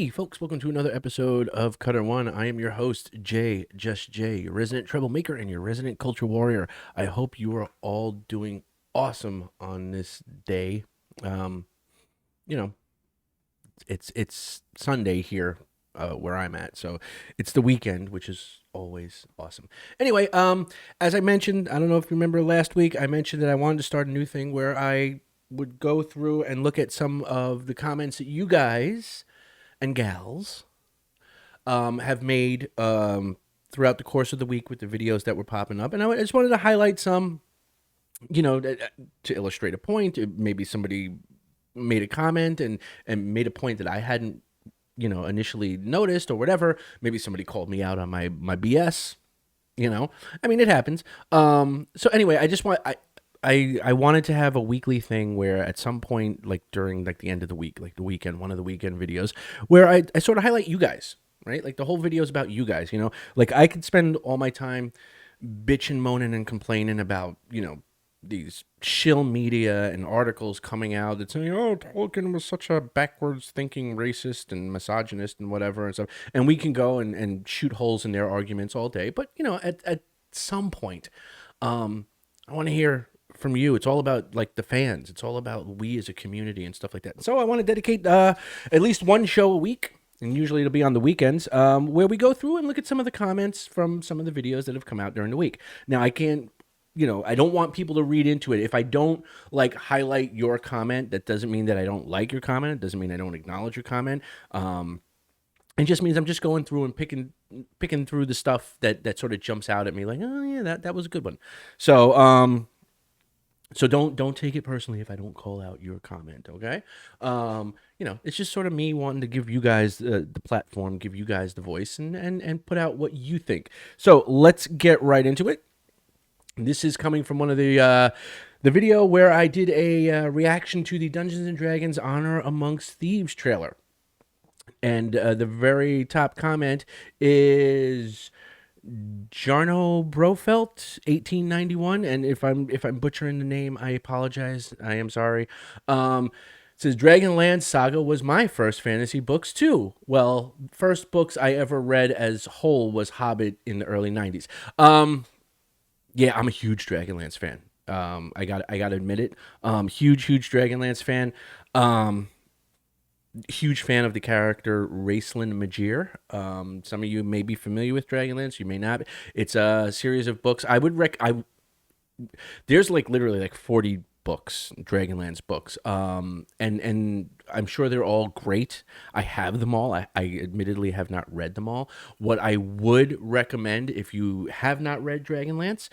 Hey, folks, welcome to another episode of Cutter One. I am your host, Jay, Just Jay, your resident troublemaker and your resident culture warrior. I hope you are all doing awesome on this day. Um, you know, it's Sunday here where I'm at, so it's the weekend, which is always awesome. Anyway, as I mentioned, I don't know if you remember last week, I mentioned that I wanted to start a new thing where I would go through and look at some of the comments that you guys and gals have made throughout the course of the week with the videos that were popping up. And I just wanted to highlight some, to illustrate a point. Maybe somebody made a comment and made a point that I hadn't, initially noticed or whatever. Maybe somebody called me out on my BS. I mean, it happens. So anyway, I wanted to have a weekly thing where at some point, like during like the end of the week, like the weekend, one of the weekend videos, where I sort of highlight you guys, right? Like the whole video is about you guys, like I could spend all my time bitching, moaning, and complaining about, these shill media and articles coming out that saying, oh, Tolkien was such a backwards thinking racist and misogynist and whatever and stuff. And we can go and shoot holes in their arguments all day. But, at some point, I want to hear from you. It's all about like the fans. It's all about we as a community and stuff like that. So I want to dedicate at least one show a week, and usually it'll be on the weekends, where we go through and look at some of the comments from some of the videos that have come out during the week. Now I can't, I don't want people to read into it. If I don't like highlight your comment, that doesn't mean that I don't like your comment. It doesn't mean I don't acknowledge your comment. It just means I'm just going through and picking through the stuff that sort of jumps out at me, like, oh yeah, that was a good one. So so don't take it personally if I don't call out your comment, okay? It's just sort of me wanting to give you guys the platform, give you guys the voice, and put out what you think. So let's get right into it. This is coming from one of the video where I did a reaction to the Dungeons and Dragons Honor Amongst Thieves trailer. And the very top comment is Jarno Brofelt, 1891. And if I'm butchering the name, I apologize. I am sorry. It says Dragonlance Saga was my first fantasy books too. Well, first books I ever read as whole was Hobbit in the early 90s. Yeah, I'm a huge Dragonlance fan. I got to admit it. Huge Dragonlance fan. Huge fan of the character Raistlin Magir. Some of you may be familiar with Dragonlance, you may not. It's a series of books. There's like literally like 40 books, Dragonlance books. And I'm sure they're all great. I have them all. I admittedly have not read them all. What I would recommend if you have not read Dragonlance,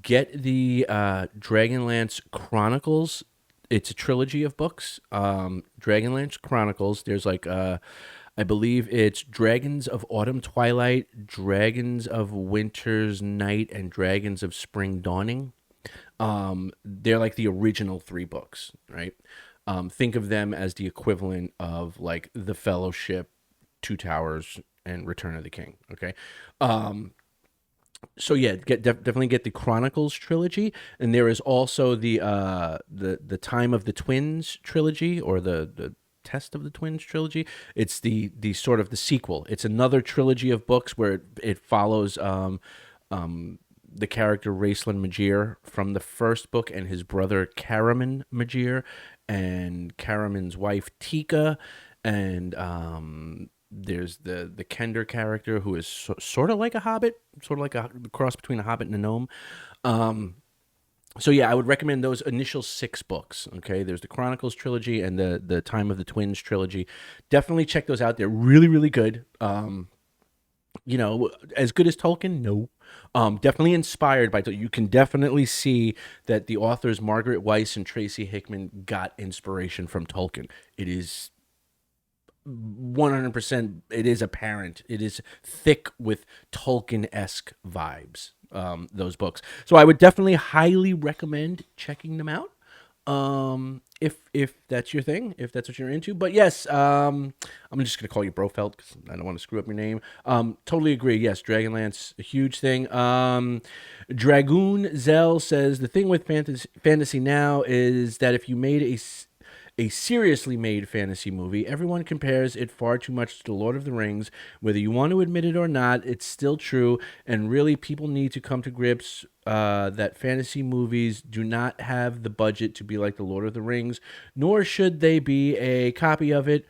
get the Dragonlance Chronicles. It's a trilogy of books. Dragonlance Chronicles. There's like, I believe it's Dragons of Autumn Twilight, Dragons of Winter's Night, and Dragons of Spring Dawning. They're like the original 3 books, right? Think of them as the equivalent of like The Fellowship, Two Towers, and Return of the King. Okay. So yeah, definitely get the Chronicles trilogy, and there is also the Time of the Twins trilogy, or the Test of the Twins trilogy. It's the sort of the sequel. It's another trilogy of books where it follows the character Raistlin Magir from the first book and his brother Caraman Magir and Caraman's wife Tika, and there's the Kender character who is sort of like a hobbit, sort of like a cross between a hobbit and a gnome. So yeah, I would recommend those initial 6 books. Okay, there's the Chronicles trilogy and the Time of the Twins trilogy. Definitely check those out. They're really good. As good as Tolkien? No. Definitely inspired by Tolkien. You can definitely see that the authors Margaret Weiss and Tracy Hickman got inspiration from Tolkien. It is 100%, it is apparent. It is thick with Tolkien-esque vibes, those books. So I would definitely highly recommend checking them out, if that's your thing, if that's what you're into. But yes, I'm just going to call you Brofelt because I don't want to screw up your name. Totally agree. Yes, Dragonlance, a huge thing. Dragoon Zell says, the thing with fantasy now is that if you made a seriously made fantasy movie. Everyone compares it far too much to The Lord of the Rings. Whether you want to admit it or not, it's still true. And really, people need to come to grips that fantasy movies do not have the budget to be like The Lord of the Rings, nor should they be a copy of it.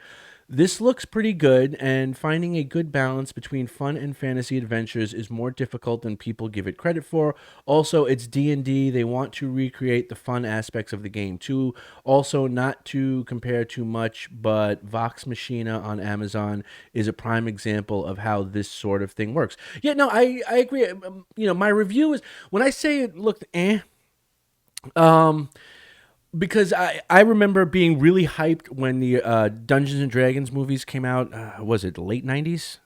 This looks pretty good, and finding a good balance between fun and fantasy adventures is more difficult than people give it credit for. Also, it's D&D. They want to recreate the fun aspects of the game too. Also, not to compare too much, but Vox Machina on Amazon is a prime example of how this sort of thing works. Yeah, no, I agree. My review is, when I say it looked because I remember being really hyped when the Dungeons and Dragons movies came out. Was it the late 90s?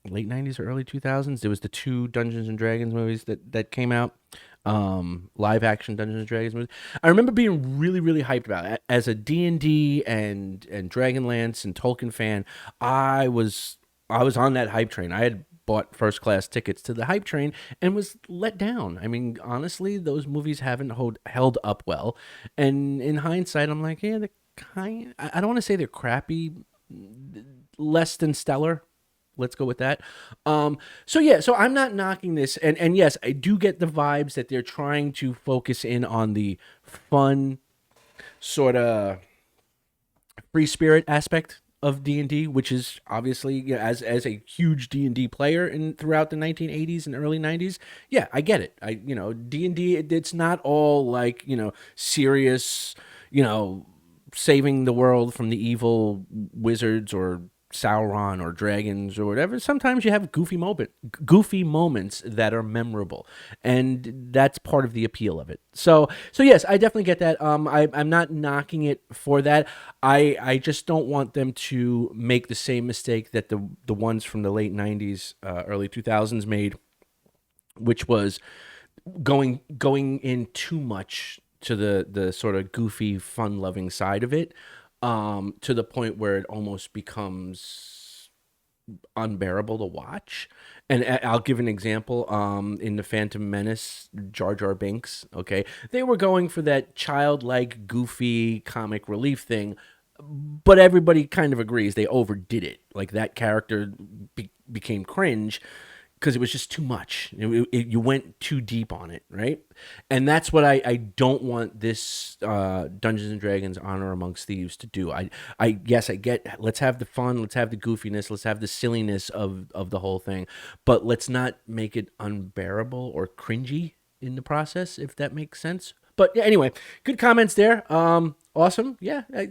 Late 90s or early 2000s? There was the two Dungeons and Dragons movies that came out. Live action Dungeons and Dragons movies. I remember being really, really hyped about it. As a D&D and Dragonlance and Tolkien fan, I was on that hype train. I had bought first class tickets to the hype train and was let down. I mean, honestly, those movies haven't held up well. And in hindsight, I'm like, yeah, I don't want to say they're crappy, less than stellar. Let's go with that. So I'm not knocking this, and yes, I do get the vibes that they're trying to focus in on the fun, sort of free spirit aspect of D&D, which is obviously, as a huge D&D player throughout the 1980s and early 90s. Yeah, I get it. D&D, it's not all like, serious, saving the world from the evil wizards or Sauron or dragons or whatever. Sometimes you have goofy moments that are memorable, and that's part of the appeal of it. So yes, I definitely get that. I'm not knocking it for that. I just don't want them to make the same mistake that the ones from the late 90s, early 2000s made, which was going in too much to the sort of goofy, fun-loving side of it, to the point where it almost becomes unbearable to watch. And I'll give an example. In The Phantom Menace, Jar Jar Binks, okay, they were going for that childlike, goofy comic relief thing, but everybody kind of agrees they overdid it. Like, that character became cringe because it was just too much. You went too deep on it, right? And that's what I don't want this Dungeons and Dragons Honor Amongst Thieves to do. Yes, I get, let's have the fun, let's have the goofiness, let's have the silliness of the whole thing, but let's not make it unbearable or cringy in the process, if that makes sense. But yeah, anyway, good comments there. Awesome. Yeah, I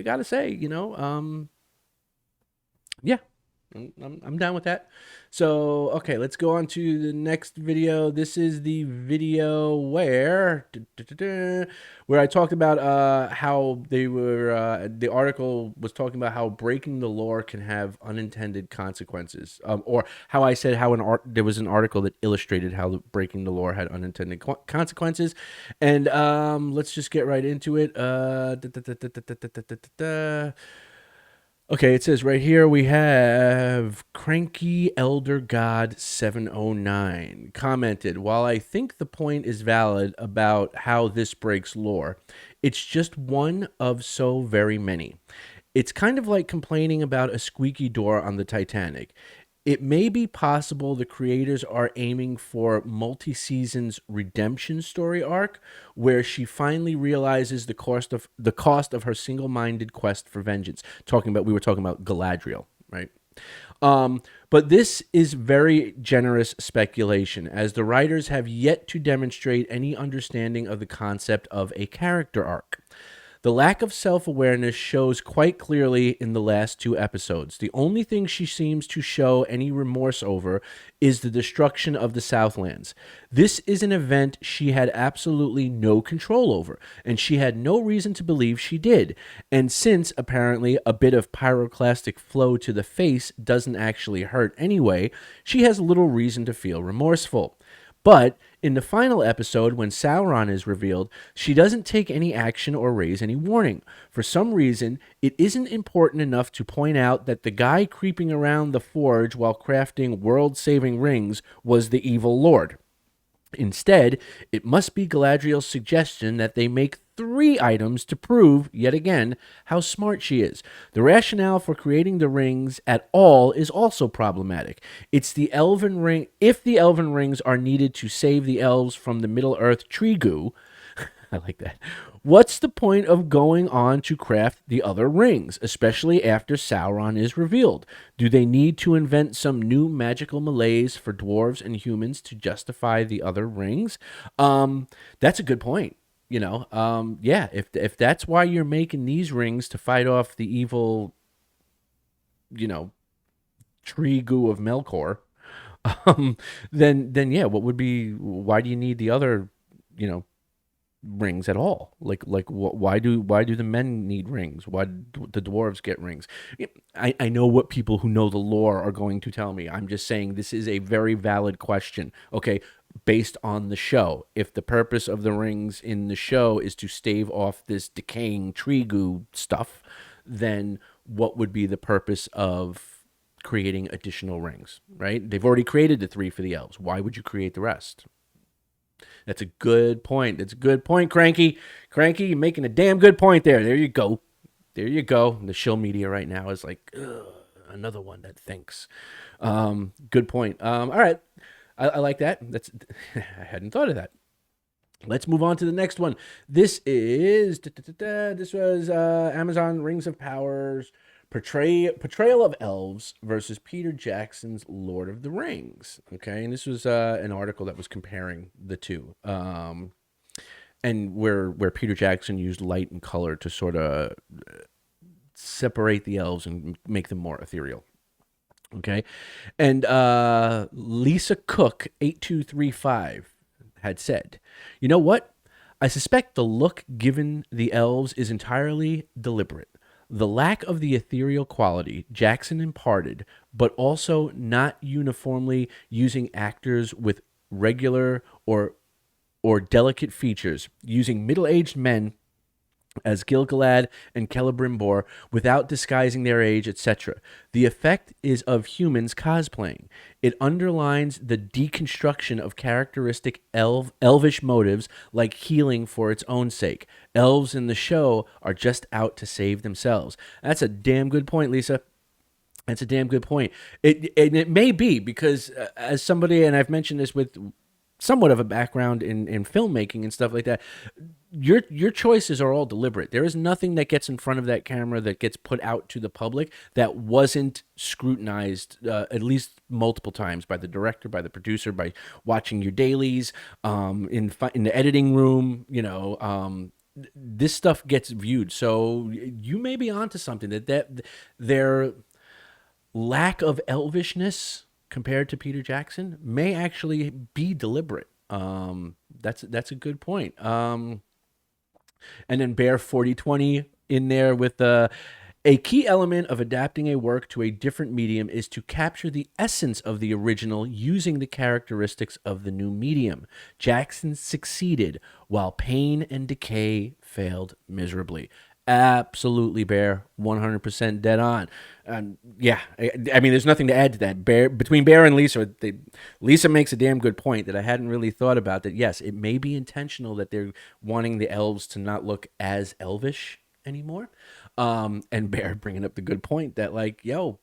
gotta say, yeah, I'm down with that. So, okay, let's go on to the next video. This is the video where I talked about how the article was talking about how breaking the lore can have unintended consequences, or how I said how there was an article that illustrated how breaking the lore had unintended consequences. And let's just get right into it. Okay, it says right here we have Cranky Elder God 709 commented, while I think the point is valid about how this breaks lore, it's just one of so very many. It's kind of like complaining about a squeaky door on the Titanic. It may be possible the creators are aiming for multi-seasons redemption story arc, where she finally realizes the cost of her single-minded quest for vengeance. We were talking about Galadriel, right? But this is very generous speculation, as the writers have yet to demonstrate any understanding of the concept of a character arc. The lack of self-awareness shows quite clearly in the last two episodes. The only thing she seems to show any remorse over is the destruction of the Southlands. This is an event she had absolutely no control over, and she had no reason to believe she did. And since, apparently, a bit of pyroclastic flow to the face doesn't actually hurt anyway, she has little reason to feel remorseful. But in the final episode, when Sauron is revealed, she doesn't take any action or raise any warning. For some reason, it isn't important enough to point out that the guy creeping around the forge while crafting world-saving rings was the evil lord. Instead, it must be Galadriel's suggestion that they make 3 items to prove, yet again, how smart she is. The rationale for creating the rings at all is also problematic. It's the elven ring. If the elven rings are needed to save the elves from the Middle Earth tree goo, I like that. What's the point of going on to craft the other rings, especially after Sauron is revealed? Do they need to invent some new magical malaise for dwarves and humans to justify the other rings? That's a good point. Yeah, if that's why you're making these rings to fight off the evil, you know, tree goo of Melkor, um, then yeah, what would be? Why do you need the other, you know, rings at all? Why do the men need rings? Why do the dwarves get rings? I know what people who know the lore are going to tell me. I'm just saying this is a very valid question. Okay, based on the show, if the purpose of the rings in the show is to stave off this decaying tree goo stuff, then what would be the purpose of creating additional rings? Right? They've already created the 3 for the elves. Why would you create the rest? That's a good point. That's a good point, Cranky. Cranky, you're making a damn good point there. There you go. There you go. The shill media right now is like, ugh, another one that thinks. Good point. All right. I like that. I hadn't thought of that. Let's move on to the next one. This was Amazon Rings of Powers portrayal of elves versus Peter Jackson's Lord of the Rings. Okay, and this was an article that was comparing the two, and where Peter Jackson used light and color to sort of separate the elves and make them more ethereal. Okay, and Lisa Cook 8235 had said, "You know what? I suspect the look given the elves is entirely deliberate. The lack of the ethereal quality Jackson imparted, but also not uniformly using actors with regular or delicate features, using middle-aged men as Gil-galad and Celebrimbor without disguising their age, etc. The effect is of humans cosplaying. It underlines the deconstruction of characteristic elvish motives like healing for its own sake. Elves in the show are just out to save themselves." That's a damn good point, Lisa. That's a damn good point. It may be because as somebody, and I've mentioned this with somewhat of a background in filmmaking and stuff like that, your choices are all deliberate. There is nothing that gets in front of that camera that gets put out to the public that wasn't scrutinized at least multiple times by the director, by the producer, by watching your dailies, in the editing room. This stuff gets viewed. So you may be onto something that their lack of elvishness compared to Peter Jackson may actually be deliberate. That's a good point. And then Bear 4020 in there with a key element of adapting a work to a different medium is to capture the essence of the original using the characteristics of the new medium. Jackson succeeded while Pain and Decay failed miserably. Absolutely, Bear. 100% dead on. Yeah, I mean, there's nothing to add to that. Between Bear and Lisa, Lisa makes a damn good point that I hadn't really thought about. That yes, it may be intentional that they're wanting the elves to not look as elvish anymore. And Bear bringing up the good point that you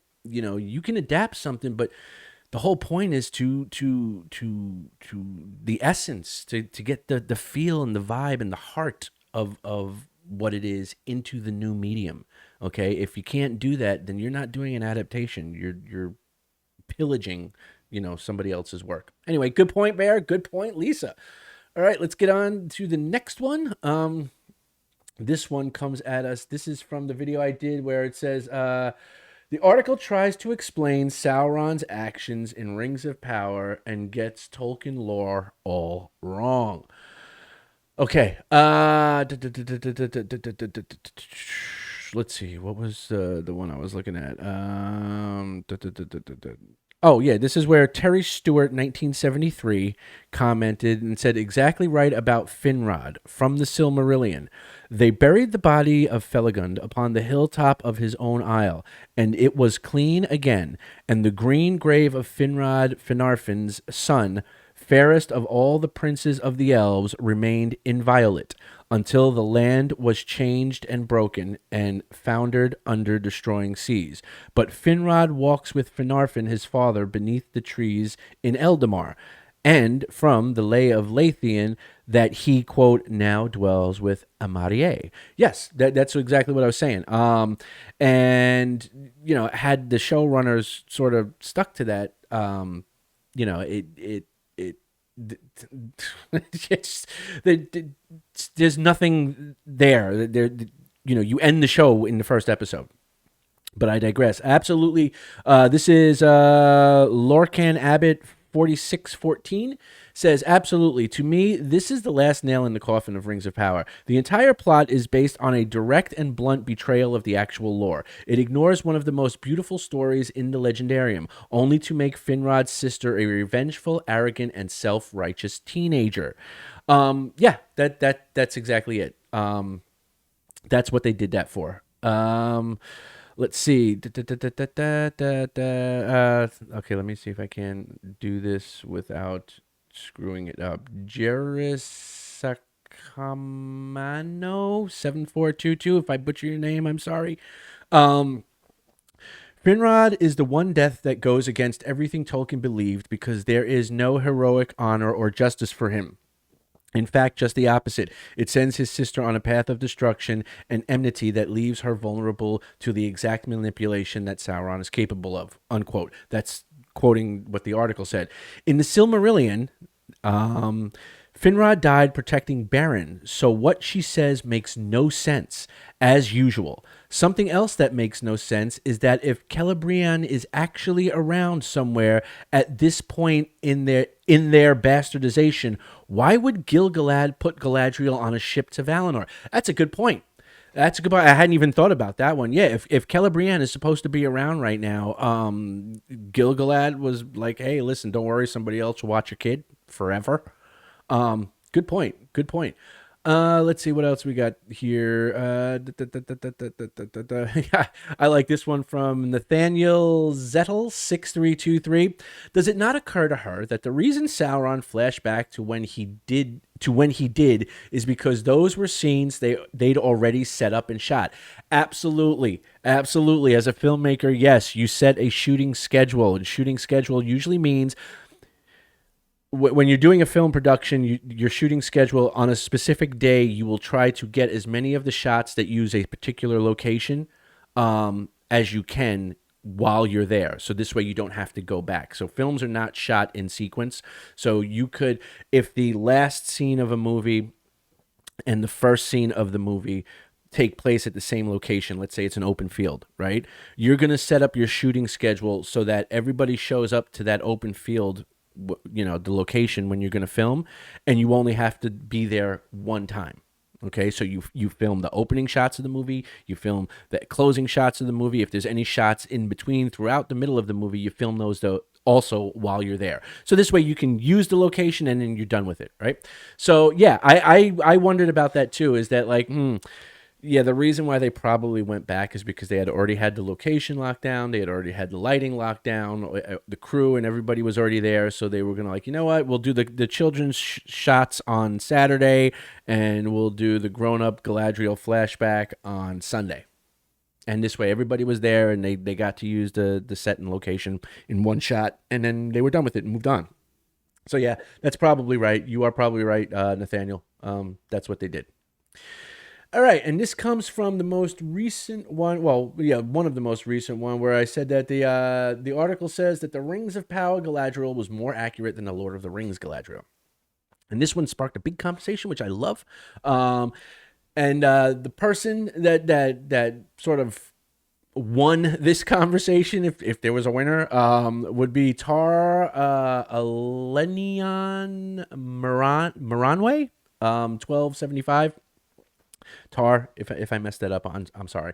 can adapt something, but the whole point is to the essence, to get the feel and the vibe and the heart of what it is into the new medium. Okay, if you can't do that, then you're not doing an adaptation. You're pillaging, somebody else's work. Anyway, good point, Bear. Good point, Lisa. All right, let's get on to the next one. This one comes at us. This is from the video I did where it says, the article tries to explain Sauron's actions in Rings of Power and gets Tolkien lore all wrong. Okay. Let's see. What was the one I was looking at? Oh, yeah. This is where Terry Stewart, 1973, commented and said exactly right about Finrod from the Silmarillion. They buried the body of Felagund upon the hilltop of his own isle, and it was clean again. And the green grave of Finrod, Finarfin's son, fairest of all the princes of the elves, remained inviolate until the land was changed and broken and foundered under destroying seas. But Finrod walks with Finarfin his father beneath the trees in Eldamar, and from the lay of Lathian that he, quote, now dwells with Amarie. Yes, that's exactly what I was saying. And, had the showrunners sort of stuck to that, it it's, there's nothing there. You end the show in the first episode. But I digress. Absolutely. This is Lorcan Abbott 4614 says, absolutely. To me, this is the last nail in the coffin of Rings of Power. The entire plot is based on a direct and blunt betrayal of the actual lore. It ignores one of the most beautiful stories in the Legendarium, only to make Finrod's sister a revengeful, arrogant, and self-righteous teenager. That's exactly it. That's what they did that for. Let's see. Okay, let me see if I can do this without screwing it up. Jeris Sakamano 7422. If I butcher your name, I'm sorry. Finrod is the one death that goes against everything Tolkien believed because there is no heroic honor or justice for him. In fact, just the opposite. It sends his sister on a path of destruction and enmity that leaves her vulnerable to the exact manipulation that Sauron is capable of, unquote. That's quoting what the article said. In the Silmarillion, Finrod died protecting Beren, so what she says makes no sense, as usual. Something else that makes no sense is that if Celebrian is actually around somewhere at this point in their bastardization, why would Gil-galad put Galadriel on a ship to Valinor? That's a good point. That's a good point. I hadn't even thought about that one. Yeah, if Celebrian is supposed to be around right now, Gil-galad was like, hey, listen, don't worry, somebody else will watch your kid forever. Good point. Good point. Let's see what else we got here. I like this one from Nathaniel Zettel 6323. Does it not occur to her that the reason Sauron flashed back to when he did is because those were scenes they'd already set up and shot? Absolutely. Absolutely. As a filmmaker, yes, you set a shooting schedule, and shooting schedule usually means when you're doing a film production, your shooting schedule on a specific day, you will try to get as many of the shots that use a particular location as you can while you're there. So this way you don't have to go back. So films are not shot in sequence. So you could, if the last scene of a movie and the first scene of the movie take place at the same location, let's say it's an open field, right? You're going to set up your shooting schedule so that everybody shows up to that open field, the location when you're going to film, and you only have to be there one time. Okay, so you film the opening shots of the movie, you film the closing shots of the movie. If there's any shots in between throughout the middle of the movie, you film those also while you're there. So this way you can use the location and then you're done with it, right? So yeah, I wondered about that too. Is that like, yeah, the reason why they probably went back is because they had already had the location locked down. They had already had the lighting locked down. The crew and everybody was already there. So they were going to like, you know what? We'll do the children's shots on Saturday, and we'll do the grown-up Galadriel flashback on Sunday. And this way everybody was there, and they got to use the set and location in one shot, and then they were done with it and moved on. So yeah, that's probably right. You are probably right, Nathaniel. That's what they did. All right, and this comes from the most recent one. Well, yeah, one of the most recent one, where I said that the article says that the Rings of Power Galadriel was more accurate than the Lord of the Rings Galadriel. And this one sparked a big conversation, which I love. And the person that sort of won this conversation, if there was a winner, would be Tar Alenion Moranway, 1275. Tar, if I messed that up, I'm sorry.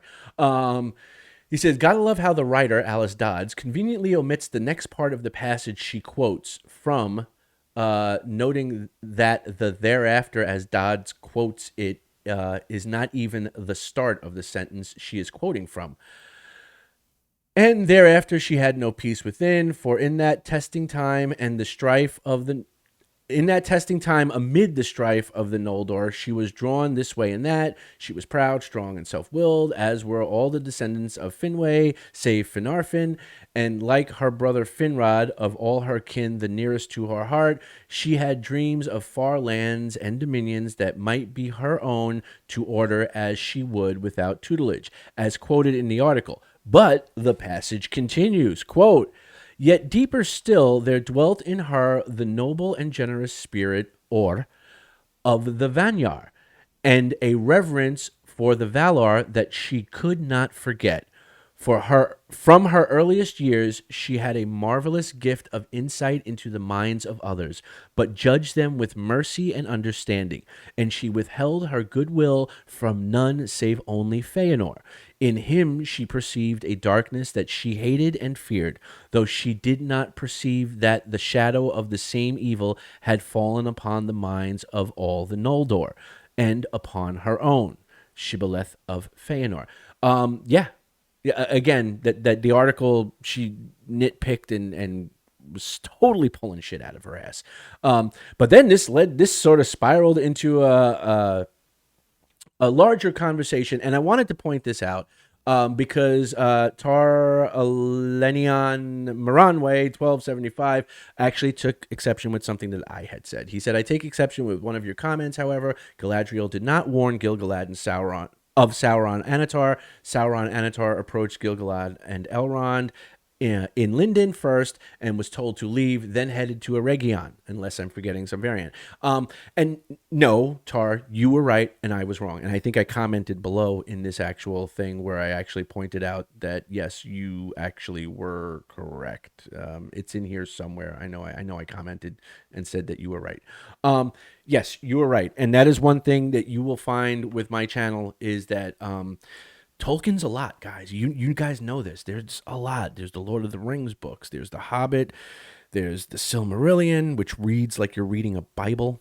He says, gotta love how the writer, Alice Dodds, conveniently omits the next part of the passage she quotes from, noting that the thereafter, as Dodds quotes it, is not even the start of the sentence she is quoting from. And thereafter she had no peace within, for in that testing time and the strife of the In that testing time, amid the strife of the Noldor, she was drawn this way and that. She was proud, strong, and self-willed, as were all the descendants of Finwë, save Finarfin. And like her brother Finrod, of all her kin the nearest to her heart, she had dreams of far lands and dominions that might be her own to order as she would without tutelage, as quoted in the article. But the passage continues, quote, "Yet deeper still there dwelt in her the noble and generous spirit, or of the Vanyar, and a reverence for the valor that she could not forget. For her, from her earliest years, she had a marvelous gift of insight into the minds of others, but judged them with mercy and understanding, and she withheld her goodwill from none save only Feanor. In him she perceived a darkness that she hated and feared, though she did not perceive that the shadow of the same evil had fallen upon the minds of all the Noldor, and upon her own, Shibboleth of Feanor." Yeah, again, that the article, she nitpicked and was totally pulling shit out of her ass. But then this sort of spiraled into a larger conversation, and I wanted to point this out because Tar Alenian Moranway 1275 actually took exception with something that I had said. He said, "I take exception with one of your comments. However, Galadriel did not warn Gil-galad and Sauron of Sauron Anatar. Sauron Anatar approached Gil-galad and Elrond in Lindon first and was told to leave, then headed to Eregion, unless I'm forgetting some variant. And no, Tar, you were right and I was wrong. And I think I commented below in this actual thing where I actually pointed out that, yes, you actually were correct. It's in here somewhere. I know I commented and said that you were right. Yes, you were right. And that is one thing that you will find with my channel is that Tolkien's a lot, guys. You guys know this. There's a lot. There's the Lord of the Rings books. There's the Hobbit. There's the Silmarillion, which reads like you're reading a Bible.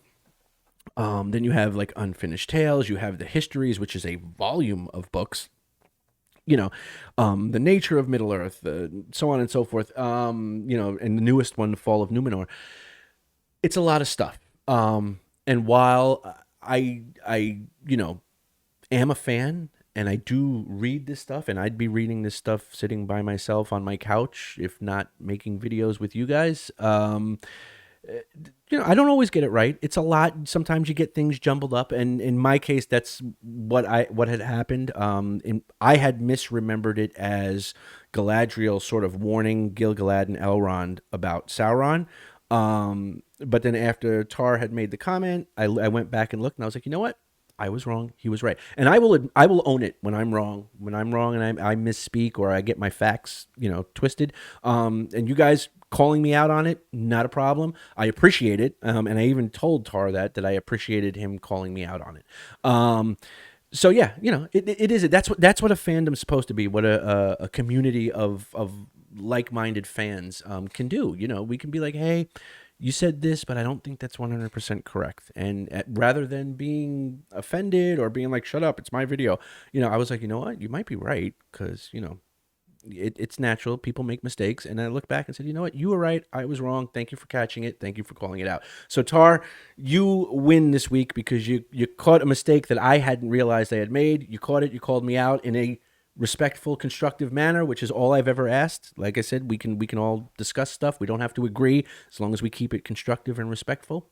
Then you have like Unfinished Tales. You have the Histories, which is a volume of books. The nature of Middle Earth, so on and so forth. And the newest one, The Fall of Numenor. It's a lot of stuff. And while I am a fan, and I do read this stuff, and I'd be reading this stuff sitting by myself on my couch, if not making videos with you guys. I don't always get it right. It's a lot. Sometimes you get things jumbled up, and in my case, that's what had happened. I had misremembered it as Galadriel sort of warning Gil-galad and Elrond about Sauron. But then after Tar had made the comment, I went back and looked, and I was like, you know what? I was wrong. He was right. And I will own it when I'm wrong. When I'm wrong and I misspeak or I get my facts, twisted. And you guys calling me out on it, not a problem. I appreciate it. And I even told Tar that I appreciated him calling me out on it. So yeah, it is. That's what a fandom's supposed to be. What a community of like-minded fans can do. We can be like, hey, you said this, but I don't think that's 100% correct. And rather than being offended or being like, shut up, it's my video, I was like, you know what? You might be right because, it's natural. People make mistakes. And I looked back and said, you know what? You were right. I was wrong. Thank you for catching it. Thank you for calling it out. So, Tar, you win this week because you caught a mistake that I hadn't realized I had made. You caught it. You called me out in a respectful, constructive manner, which is all I've ever asked. Like I said, we can all discuss stuff. We don't have to agree as long as we keep it constructive and respectful.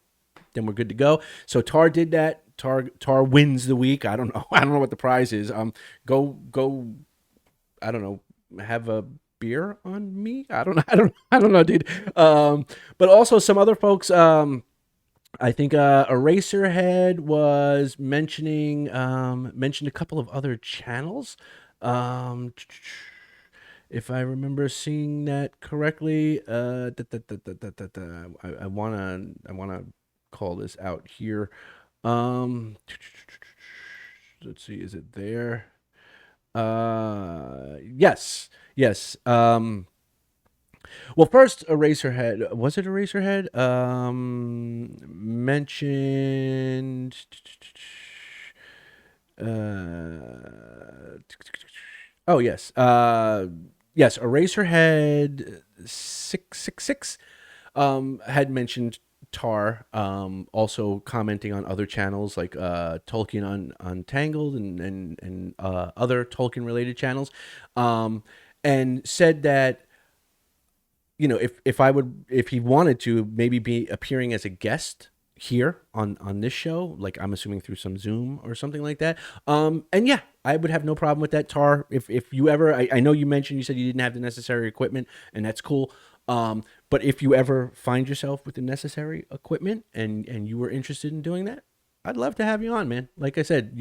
Then we're good to go. So Tar did that. Tar wins the week. I don't know. I don't know what the prize is. Go. I don't know. Have a beer on me. I don't know. I don't know, dude. But also some other folks. I think Eraserhead was mentioned a couple of other channels. If I remember seeing that correctly, I wanna call this out here. Let's see, is it there? Yes. Well, first, Eraserhead. Was it Eraserhead? Mentioned. Oh yes. Yes. Eraserhead 666 had mentioned Tar, also commenting on other channels like Tolkien Untangled and other Tolkien related channels, um, and said that if he wanted to maybe be appearing as a guest here on this show, like I'm assuming through some Zoom or something like that. And yeah, I would have no problem with that. Tar, if you ever, I know you said you didn't have the necessary equipment, and that's cool. But if you ever find yourself with the necessary equipment and you were interested in doing that, I'd love to have you on, man. Like I said,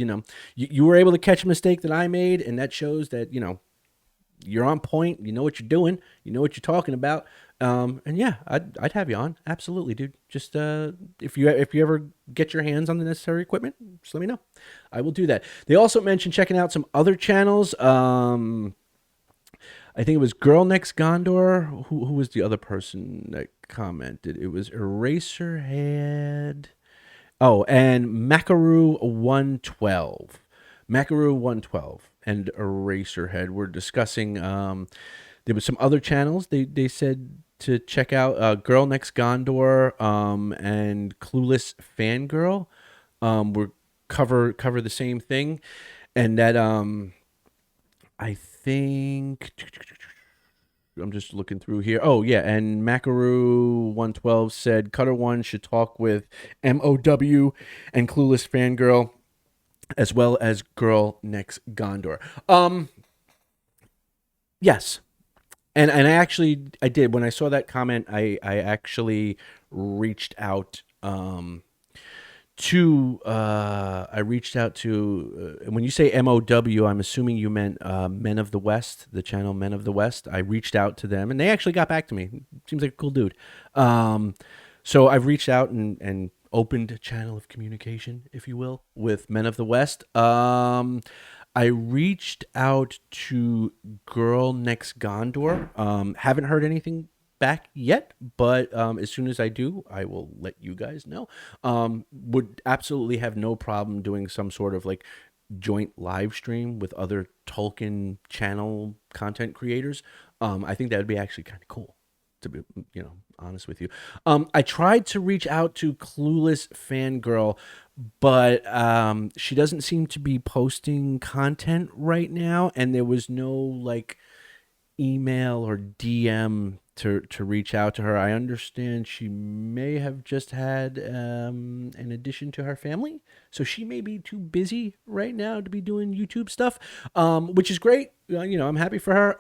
you were able to catch a mistake that I made, and that shows that you're on point. You know what you're doing. You know what you're talking about. And yeah, I'd have you on. Absolutely, dude. Just if you ever get your hands on the necessary equipment, just let me know. I will do that. They also mentioned checking out some other channels. I think it was Girl Next Gondor. Who was the other person that commented? It was Eraserhead. Oh, and Macaru112 and Eraserhead were discussing. There was some other channels they said to check out. Girl Next Gondor and Clueless Fangirl were cover the same thing, and that I think I'm just looking through here. Oh yeah, and Macaru112 said Cutter One should talk with MOW and Clueless Fangirl as well as Girl Next Gondor. Yes. And I did when I saw that comment. I actually reached out to when you say MOW, I'm assuming you meant Men of the West, the channel Men of the West. I reached out to them and they actually got back to me. Seems like a cool dude. So I've reached out and opened a channel of communication, if you will, with Men of the West. I reached out to Girl Next Gondor. Haven't heard anything back yet, but as soon as I do, I will let you guys know. Would absolutely have no problem doing some sort of like joint live stream with other Tolkien channel content creators. I think that would be actually kind of cool, to be honest with you. I tried to reach out to Clueless Fangirl, but she doesn't seem to be posting content right now, and there was no like email or DM to reach out to her. I understand she may have just had an addition to her family, so she may be too busy right now to be doing YouTube stuff, which is great. I'm happy for her.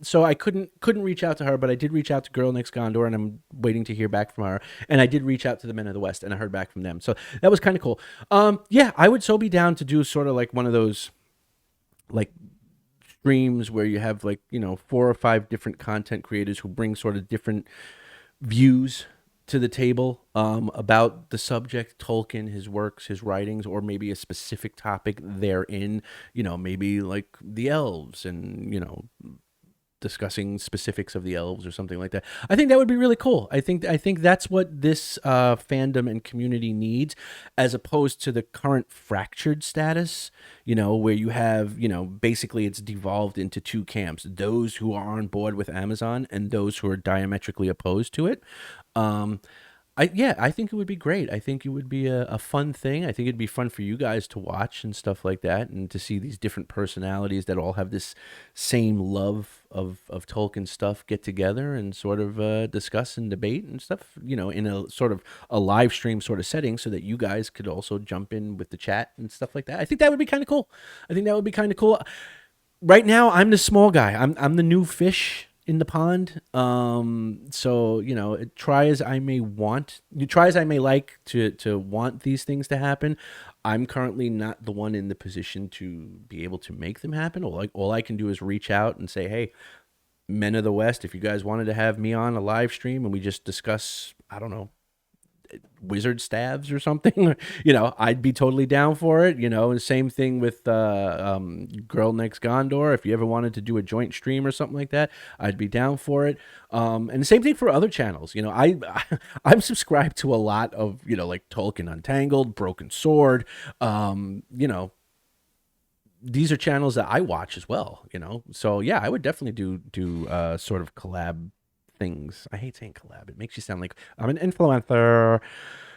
So I couldn't reach out to her, but I did reach out to Girl Next Gondor, and I'm waiting to hear back from her. And I did reach out to the Men of the West, and I heard back from them. So that was kind of cool. Yeah, I would so be down to do sort of like one of those like streams where you have like 4 or 5 different content creators who bring sort of different views to the table about the subject, Tolkien, his works, his writings, or maybe a specific topic therein. Maybe like the elves and discussing specifics of the elves or something like that. I think that would be really cool. I think that's what this fandom and community needs, as opposed to the current fractured status, where you have, basically it's devolved into 2 camps: those who are on board with Amazon and those who are diametrically opposed to it. I think it would be great. I think it would be a fun thing. I think it'd be fun for you guys to watch and stuff like that, and to see these different personalities that all have this same love of Tolkien stuff get together and sort of discuss and debate and stuff, in a sort of a live stream sort of setting, so that you guys could also jump in with the chat and stuff like that. I think that would be kind of cool. Right now, I'm the small guy. I'm the new fish in the pond. So try as I may like to want these things to happen, I'm currently not the one in the position to be able to make them happen. All I can do is reach out and say, hey, Men of the West, if you guys wanted to have me on a live stream and we just discuss, I don't know, wizard staves or something, I'd be totally down for it. And same thing with Girl Next Gondor. If you ever wanted to do a joint stream or something like that, I'd be down for it. And the same thing for other channels. I'm subscribed to a lot of like Tolkien Untangled, Broken Sword. These are channels that I watch as well. So yeah, I would definitely do sort of collab things. I hate saying collab. It makes you sound like I'm an influencer.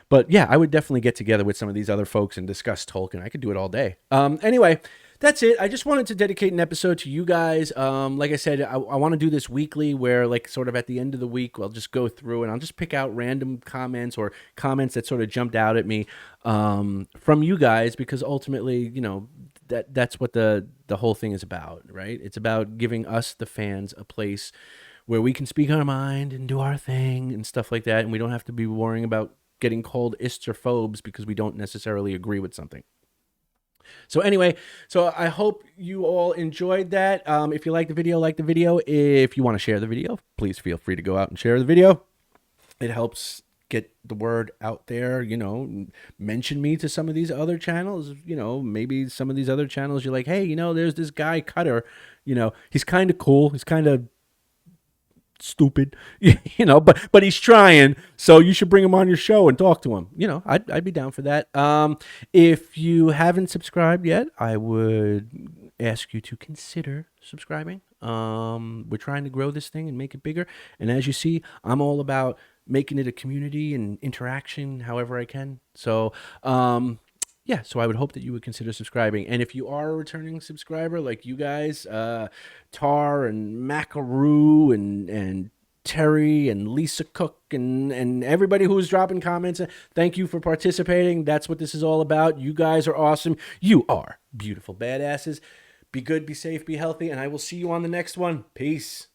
But yeah, I would definitely get together with some of these other folks and discuss Tolkien. I could do it all day. Anyway, that's it. I just wanted to dedicate an episode to you guys. Like I said, I want to do this weekly where, like, sort of at the end of the week, I'll just go through and I'll just pick out random comments or comments that sort of jumped out at me from you guys, because ultimately, you know, that's what the whole thing is about, right? It's about giving us, the fans, a place where we can speak our mind and do our thing and stuff like that, and we don't have to be worrying about getting called ists or phobes because we don't necessarily agree with something. So anyway, so I hope you all enjoyed that. If you like the video, like the video. If you want to share the video, please feel free to go out and share the video. It helps get the word out there. You know, mention me to some of these other channels. You know, maybe some of these other channels you're like, hey, you know, there's this guy Cutter. You know, he's kind of cool. He's kind of stupid, you know, but he's trying, so you should bring him on your show and talk to him. You know, I'd be down for that. If you haven't subscribed yet, I would ask you to consider subscribing. We're trying to grow this thing and make it bigger, and as you see, I'm all about making it a community and interaction however I can. So yeah, so I would hope that you would consider subscribing. And if you are a returning subscriber, like you guys, Tar and Macaroo and Terry and Lisa Cook and everybody who's dropping comments, thank you for participating. That's what this is all about. You guys are awesome. You are beautiful badasses. Be good, be safe, be healthy, and I will see you on the next one. Peace.